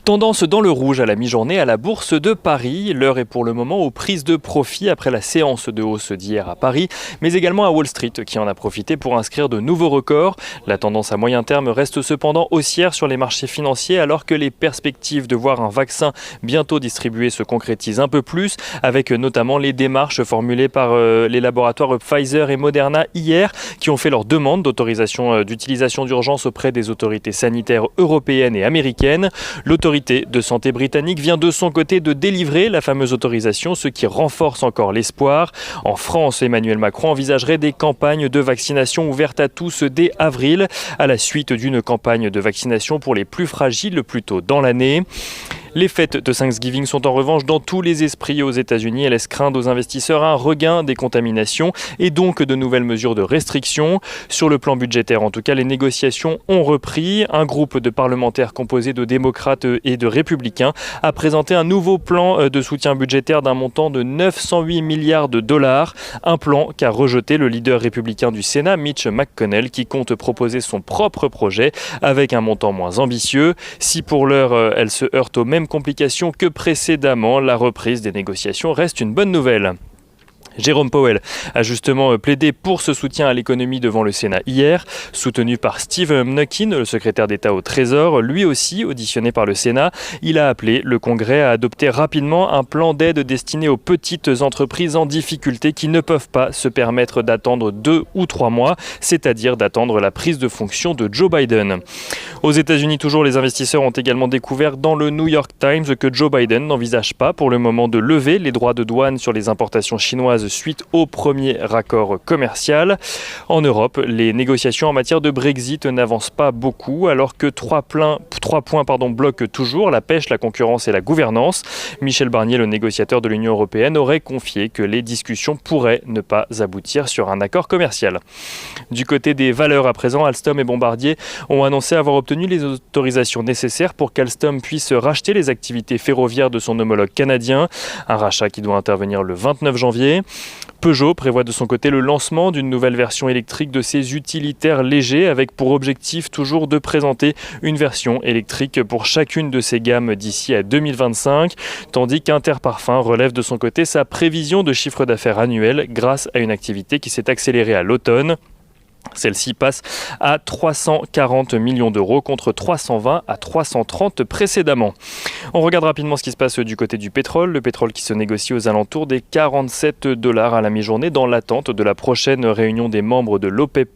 Tendance dans le rouge à la mi-journée à la Bourse de Paris. L'heure est pour le moment aux prises de profit après la séance de hausse d'hier à Paris, mais également à Wall Street qui en a profité pour inscrire de nouveaux records. La tendance à moyen terme reste cependant haussière sur les marchés financiers alors que les perspectives de voir un vaccin bientôt distribué se concrétisent un peu plus, avec notamment les démarches formulées par les laboratoires Pfizer et Moderna hier qui ont fait leur demande d'autorisation d'utilisation d'urgence auprès des autorités sanitaires européennes et américaines. L'autorité de santé britannique vient de son côté de délivrer la fameuse autorisation, ce qui renforce encore l'espoir. En France, Emmanuel Macron envisagerait des campagnes de vaccination ouvertes à tous dès avril, à la suite d'une campagne de vaccination pour les plus fragiles plus tôt dans l'année. Les fêtes de Thanksgiving sont en revanche dans tous les esprits aux États-Unis et laissent craindre aux investisseurs un regain des contaminations et donc de nouvelles mesures de restriction. Sur le plan budgétaire, en tout cas, les négociations ont repris. Un groupe de parlementaires composé de démocrates et de républicains a présenté un nouveau plan de soutien budgétaire d'un montant de 908 milliards de dollars. Un plan qu'a rejeté le leader républicain du Sénat, Mitch McConnell, qui compte proposer son propre projet avec un montant moins ambitieux. Si pour l'heure, elle se heurte aux mêmes complications que précédemment, la reprise des négociations reste une bonne nouvelle. Jérôme Powell a justement plaidé pour ce soutien à l'économie devant le Sénat hier, soutenu par Steve Mnuchin, le secrétaire d'État au Trésor, lui aussi auditionné par le Sénat. Il a appelé le Congrès à adopter rapidement un plan d'aide destiné aux petites entreprises en difficulté qui ne peuvent pas se permettre d'attendre 2 ou 3 mois, c'est-à-dire d'attendre la prise de fonction de Joe Biden. Aux États-Unis, toujours, les investisseurs ont également découvert dans le New York Times que Joe Biden n'envisage pas pour le moment de lever les droits de douane sur les importations chinoises suite au premier accord commercial. En Europe, les négociations en matière de Brexit n'avancent pas beaucoup alors que trois points bloquent toujours, la pêche, la concurrence et la gouvernance. Michel Barnier, le négociateur de l'Union européenne, aurait confié que les discussions pourraient ne pas aboutir sur un accord commercial. Du côté des valeurs à présent, Alstom et Bombardier ont annoncé avoir obtenu les autorisations nécessaires pour qu'Alstom puisse racheter les activités ferroviaires de son homologue canadien, un rachat qui doit intervenir le 29 janvier. Peugeot prévoit de son côté le lancement d'une nouvelle version électrique de ses utilitaires légers avec pour objectif toujours de présenter une version électrique pour chacune de ses gammes d'ici à 2025, tandis qu'Interparfums relève de son côté sa prévision de chiffre d'affaires annuel grâce à une activité qui s'est accélérée à l'automne. Celle-ci passe à 340 millions d'euros contre 320 à 330 précédemment. On regarde rapidement ce qui se passe du côté du pétrole. Le pétrole qui se négocie aux alentours des 47 $ à la mi-journée dans l'attente de la prochaine réunion des membres de l'OPEP+,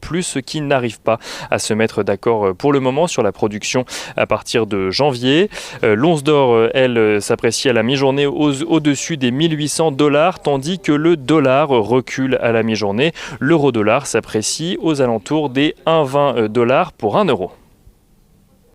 qui n'arrivent pas à se mettre d'accord pour le moment sur la production à partir de janvier. L'once d'or, elle, s'apprécie à la mi-journée au-dessus des 1800 $, tandis que le dollar recule à la mi-journée. L'euro-dollar s'apprécie aux alentours des 1,20 $ pour 1 euro.